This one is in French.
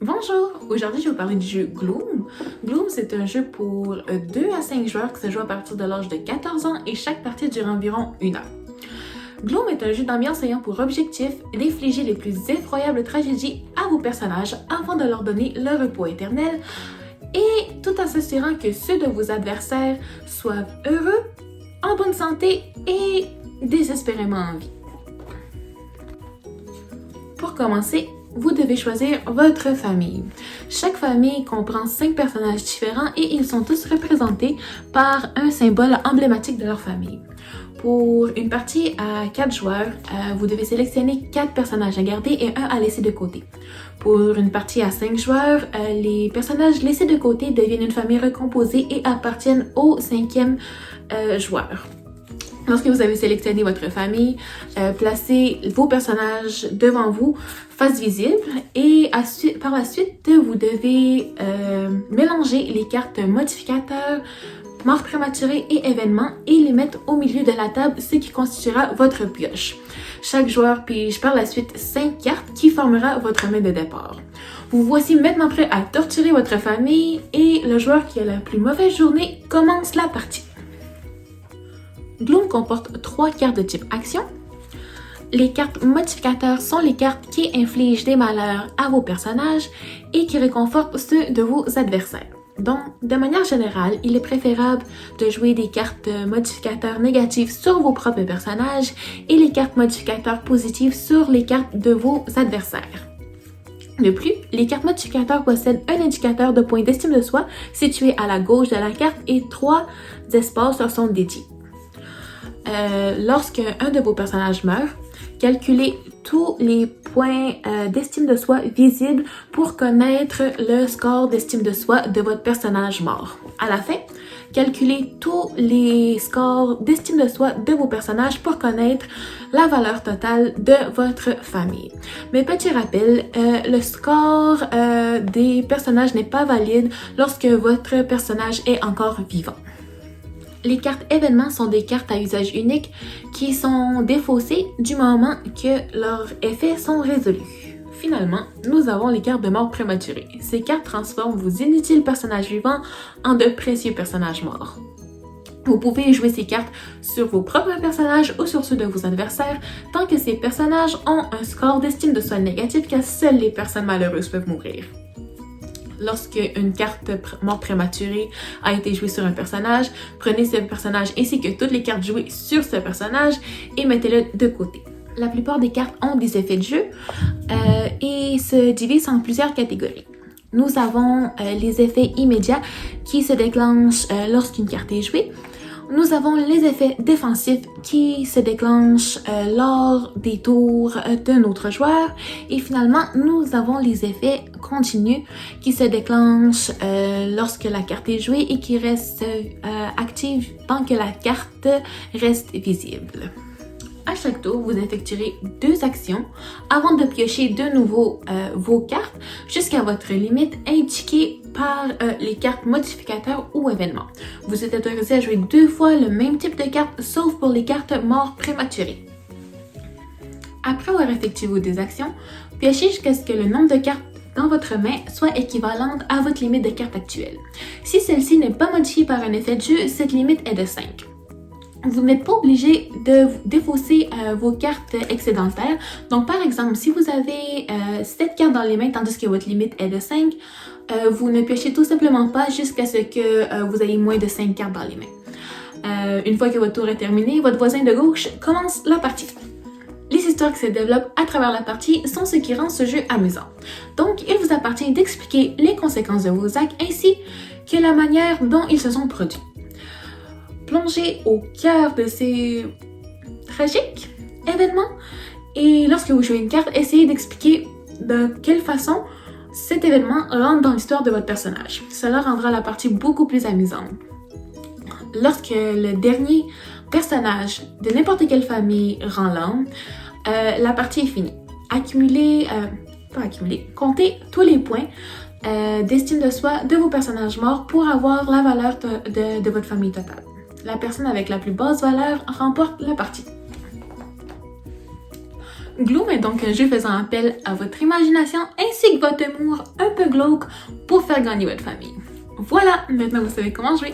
Bonjour! Aujourd'hui, je vais vous parler du jeu Gloom. Gloom, c'est un jeu pour 2 à 5 joueurs qui se joue à partir de l'âge de 14 ans et chaque partie dure environ 1 heure. Gloom est un jeu d'ambiance ayant pour objectif d'infliger les plus effroyables tragédies à vos personnages avant de leur donner le repos éternel et tout en s'assurant que ceux de vos adversaires soient heureux, en bonne santé et désespérément en vie. Pour commencer, vous devez choisir votre famille. Chaque famille comprend 5 personnages différents et ils sont tous représentés par un symbole emblématique de leur famille. Pour une partie à 4 joueurs, vous devez sélectionner 4 personnages à garder et 1 à laisser de côté. Pour une partie à 5 joueurs, les personnages laissés de côté deviennent une famille recomposée et appartiennent au 5e joueur. Lorsque vous avez sélectionné votre famille, placez vos personnages devant vous, face visible, et par la suite, vous devez mélanger les cartes modificateurs, mort prématurée et événements et les mettre au milieu de la table, ce qui constituera votre pioche. Chaque joueur pige par la suite 5 cartes qui formera votre main de départ. Vous voici maintenant prêt à torturer votre famille et le joueur qui a la plus mauvaise journée commence la partie. Gloom comporte 3 cartes de type action. Les cartes modificateurs sont les cartes qui infligent des malheurs à vos personnages et qui réconfortent ceux de vos adversaires. Donc, de manière générale, il est préférable de jouer des cartes modificateurs négatives sur vos propres personnages et les cartes modificateurs positives sur les cartes de vos adversaires. De plus, les cartes modificateurs possèdent un indicateur de points d'estime de soi situé à la gauche de la carte et 3 espaces leur sont dédiés. Lorsque un de vos personnages meurt, calculez tous les points d'estime de soi visibles pour connaître le score d'estime de soi de votre personnage mort. À la fin, calculez tous les scores d'estime de soi de vos personnages pour connaître la valeur totale de votre famille. Mais petit rappel, le score des personnages n'est pas valide lorsque votre personnage est encore vivant. Les cartes événements sont des cartes à usage unique qui sont défaussées du moment que leurs effets sont résolus. Finalement, nous avons les cartes de mort prématurée. Ces cartes transforment vos inutiles personnages vivants en de précieux personnages morts. Vous pouvez jouer ces cartes sur vos propres personnages ou sur ceux de vos adversaires tant que ces personnages ont un score d'estime de soi négatif car seules les personnes malheureuses peuvent mourir. Lorsque une carte mort prématurée a été jouée sur un personnage, prenez ce personnage ainsi que toutes les cartes jouées sur ce personnage et mettez-le de côté. La plupart des cartes ont des effets de jeu et se divisent en plusieurs catégories. Nous avons les effets immédiats qui se déclenchent lorsqu'une carte est jouée. Nous avons les effets défensifs qui se déclenchent lors des tours d'un autre joueur. Et finalement, nous avons les effets continus qui se déclenchent lorsque la carte est jouée et qui restent actifs tant que la carte reste visible. À chaque tour, vous effectuerez 2 actions avant de piocher de nouveau vos cartes jusqu'à votre limite indiquée par les cartes modificateurs ou événements. Vous êtes autorisé à jouer 2 fois le même type de carte, sauf pour les cartes mort prématurées. Après avoir effectué vos 2 actions, piochez jusqu'à ce que le nombre de cartes dans votre main soit équivalente à votre limite de cartes actuelle. Si celle-ci n'est pas modifiée par un effet de jeu, cette limite est de 5. Vous n'êtes pas obligé de défausser vos cartes excédentaires. Donc, par exemple, si vous avez 7 cartes dans les mains tandis que votre limite est de 5, vous ne piochez tout simplement pas jusqu'à ce que vous ayez moins de 5 cartes dans les mains. Une fois que votre tour est terminé, votre voisin de gauche commence la partie. Les histoires qui se développent à travers la partie sont ce qui rend ce jeu amusant. Donc, il vous appartient d'expliquer les conséquences de vos actes ainsi que la manière dont ils se sont produits. Plongez au cœur de ces tragiques événements et lorsque vous jouez une carte, essayez d'expliquer de quelle façon cet événement rentre dans l'histoire de votre personnage. Cela rendra la partie beaucoup plus amusante. Lorsque le dernier personnage de n'importe quelle famille rend l'âme, la partie est finie. Comptez tous les points d'estime de soi de vos personnages morts pour avoir la valeur de votre famille totale. La personne avec la plus basse valeur remporte la partie. Gloom est donc un jeu faisant appel à votre imagination ainsi que votre humour un peu glauque pour faire gagner votre famille. Voilà, maintenant vous savez comment jouer.